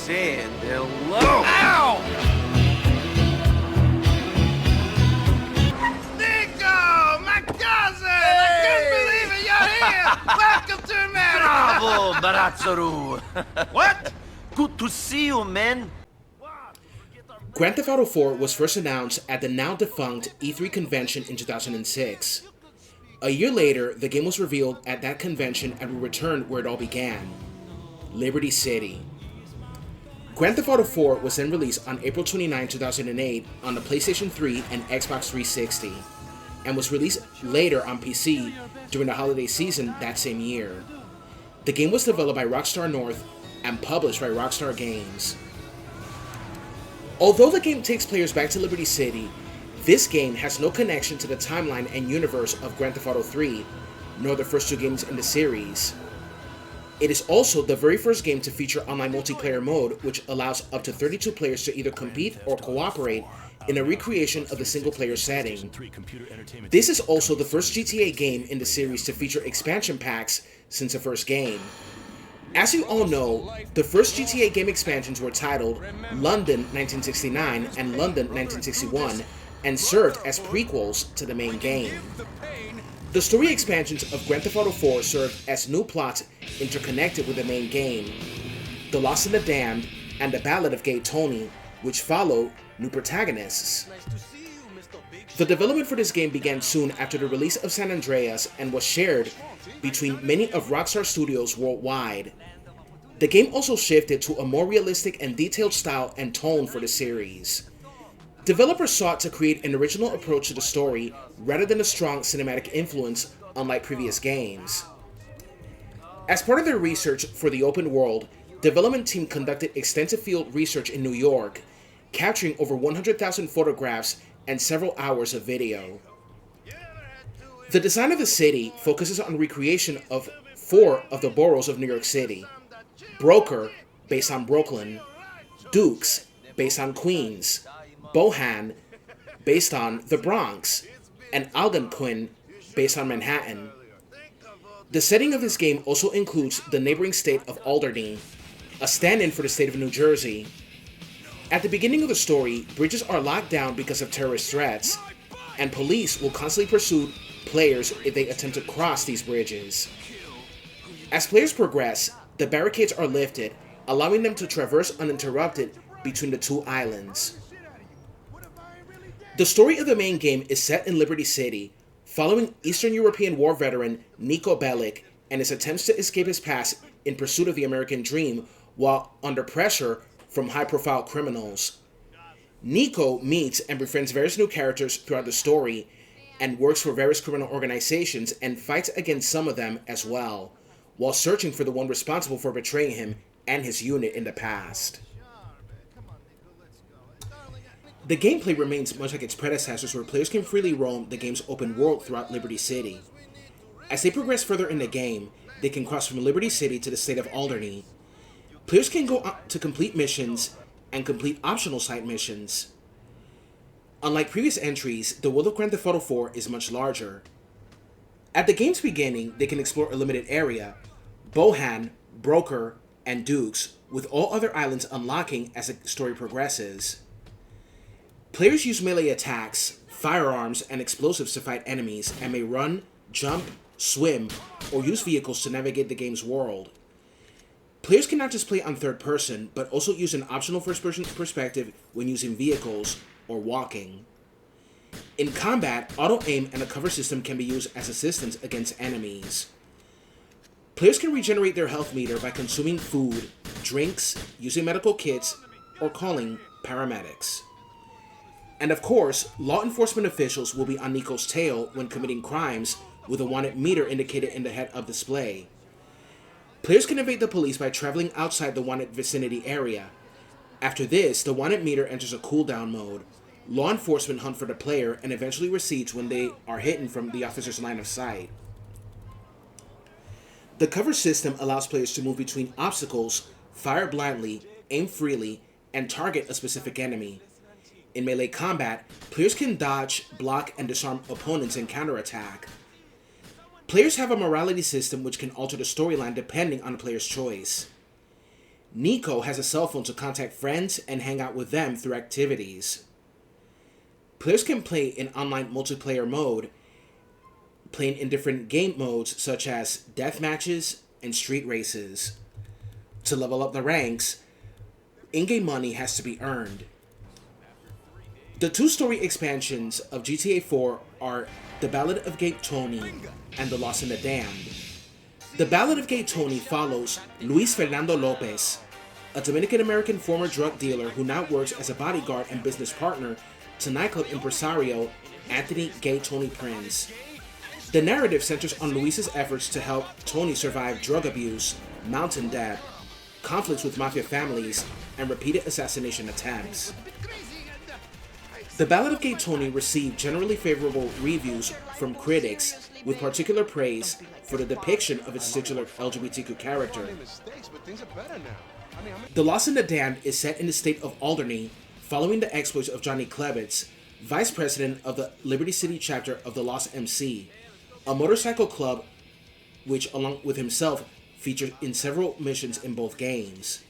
saying hello. Ow! Nico, my cousin! I couldn't believe it! You're here! Welcome to America! Bravo, Baratsaru. What? Good to see you, man. Grand Theft Auto 4 was first announced at the now-defunct E3 convention in 2006. A year later, the game was revealed at that convention and we returned where it all began, Liberty City. Grand Theft Auto 4 was then released on April 29, 2008 on the PlayStation 3 and Xbox 360, and was released later on PC during the holiday season that same year. The game was developed by Rockstar North and published by Rockstar Games. Although the game takes players back to Liberty City, this game has no connection to the timeline and universe of Grand Theft Auto 3, nor the first two games in the series. It is also the very first game to feature online multiplayer mode, which allows up to 32 players to either compete or cooperate in a recreation of the single-player setting. This is also the first GTA game in the series to feature expansion packs since the first game. As you all know, the first GTA game expansions were titled London 1969 and London 1961 and served as prequels to the main game. The story expansions of Grand Theft Auto 4 served as new plots interconnected with the main game, The Lost and the Damned and The Ballad of Gay Tony, which followed new protagonists. The development for this game began soon after the release of San Andreas and was shared between many of Rockstar Studios worldwide. The game also shifted to a more realistic and detailed style and tone for the series. Developers sought to create an original approach to the story rather than a strong cinematic influence unlike previous games. As part of their research for the open world, development team conducted extensive field research in New York, capturing over 100,000 photographs and several hours of video. The design of the city focuses on recreation of 4 of the boroughs of New York City: Broker, based on Brooklyn; Dukes, based on Queens; Bohan, based on the Bronx; and Algonquin, based on Manhattan. The setting of this game also includes the neighboring state of Alderney, a stand-in for the state of New Jersey. At the beginning of the story, bridges are locked down because of terrorist threats, and police will constantly pursue players if they attempt to cross these bridges. As players progress, the barricades are lifted, allowing them to traverse uninterrupted between the two islands. The story of the main game is set in Liberty City, following Eastern European war veteran Niko Bellic and his attempts to escape his past in pursuit of the American dream while under pressure from high-profile criminals. Niko meets and befriends various new characters throughout the story and works for various criminal organizations and fights against some of them as well, while searching for the one responsible for betraying him and his unit in the past. The gameplay remains much like its predecessors, where players can freely roam the game's open world throughout Liberty City. As they progress further in the game, they can cross from Liberty City to the state of Alderney. Players can go out to complete missions and complete optional side missions. Unlike previous entries, the world of Grand Theft Auto 4 is much larger. At the game's beginning, they can explore a limited area: Bohan, Broker, and Dukes, with all other islands unlocking as the story progresses. Players use melee attacks, firearms, and explosives to fight enemies, and may run, jump, swim, or use vehicles to navigate the game's world. Players can not just play on third person, but also use an optional first-person perspective when using vehicles or walking. In combat, auto-aim and a cover system can be used as assistance against enemies. Players can regenerate their health meter by consuming food, drinks, using medical kits, or calling paramedics. And of course, law enforcement officials will be on Niko's tail when committing crimes, with a wanted meter indicated in the head-up display. Players can evade the police by traveling outside the wanted vicinity area. After this, the wanted meter enters a cooldown mode. Law enforcement hunt for the player and eventually recedes when they are hidden from the officer's line of sight. The cover system allows players to move between obstacles, fire blindly, aim freely, and target a specific enemy. In melee combat, players can dodge, block, and disarm opponents and counterattack. Players have a morality system which can alter the storyline depending on the player's choice. Nico has a cell phone to contact friends and hang out with them through activities. Players can play in online multiplayer mode, playing in different game modes such as death matches and street races. To level up the ranks, in-game money has to be earned. The two story expansions of GTA 4 are The Ballad of Gay Tony and The Lost and the Damned. The Ballad of Gay Tony follows Luis Fernando Lopez, a Dominican-American former drug dealer who now works as a bodyguard and business partner to nightclub impresario Anthony Gay Tony Prince. The narrative centers on Luis's efforts to help Tony survive drug abuse, mountain debt, conflicts with mafia families, and repeated assassination attempts. The Ballad of Gay Tony received generally favorable reviews from critics, with particular praise for the depiction of its titular LGBTQ character. The Lost and the Damned is set in the state of Alderney, following the exploits of Johnny Klebitz, vice president of the Liberty City chapter of the Lost MC, a motorcycle club which, along with himself, featured in several missions in both games.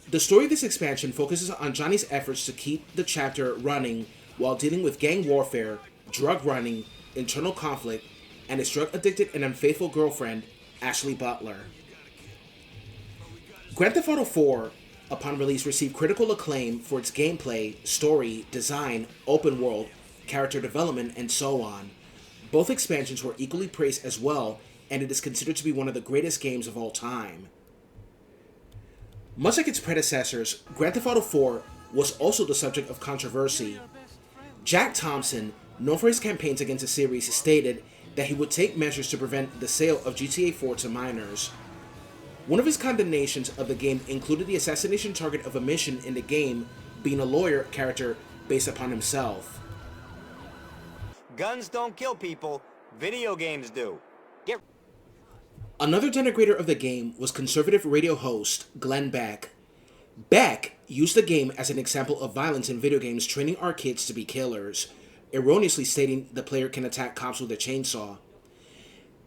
The story of this expansion focuses on Johnny's efforts to keep the chapter running while dealing with gang warfare, drug running, internal conflict, and his drug-addicted and unfaithful girlfriend, Ashley Butler. Grand Theft Auto 4, upon release, received critical acclaim for its gameplay, story, design, open world, character development, and so on. Both expansions were equally praised as well, and it is considered to be one of the greatest games of all time. Much like its predecessors, Grand Theft Auto 4 was also the subject of controversy. Jack Thompson, known for his campaigns against the series, stated that he would take measures to prevent the sale of GTA 4 to minors. One of his condemnations of the game included the assassination target of a mission in the game being a lawyer character based upon himself. Guns don't kill people, video games do. Another denigrator of the game was conservative radio host Glenn Beck. Beck used the game as an example of violence in video games, training our kids to be killers, erroneously stating the player can attack cops with a chainsaw.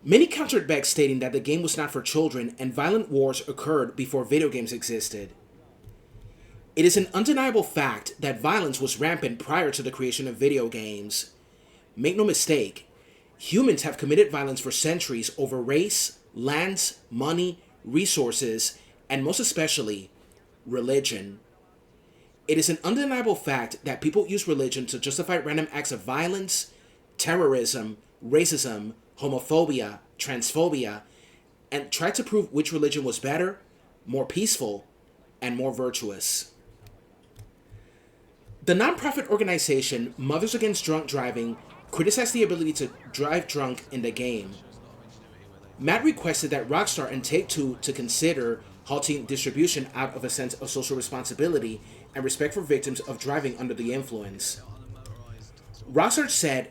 Many countered Beck, stating that the game was not for children and violent wars occurred before video games existed. It is an undeniable fact that violence was rampant prior to the creation of video games. Make no mistake, humans have committed violence for centuries over race, lands, money, resources, and most especially, religion. It is an undeniable fact that people use religion to justify random acts of violence, terrorism, racism, homophobia, transphobia, and try to prove which religion was better, more peaceful, and more virtuous. The nonprofit organization Mothers Against Drunk Driving criticized the ability to drive drunk in the game. Matt requested that Rockstar and Take-Two to consider halting distribution out of a sense of social responsibility and respect for victims of driving under the influence. Rockstar said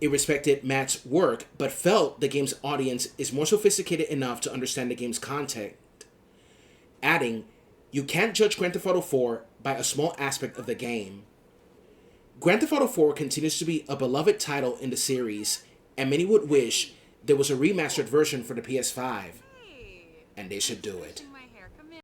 it respected Matt's work, but felt the game's audience is more sophisticated enough to understand the game's content, adding, "You can't judge Grand Theft Auto 4 by a small aspect of the game." Grand Theft Auto 4 continues to be a beloved title in the series, and many would wish there was a remastered version for the PS5, and they should do it.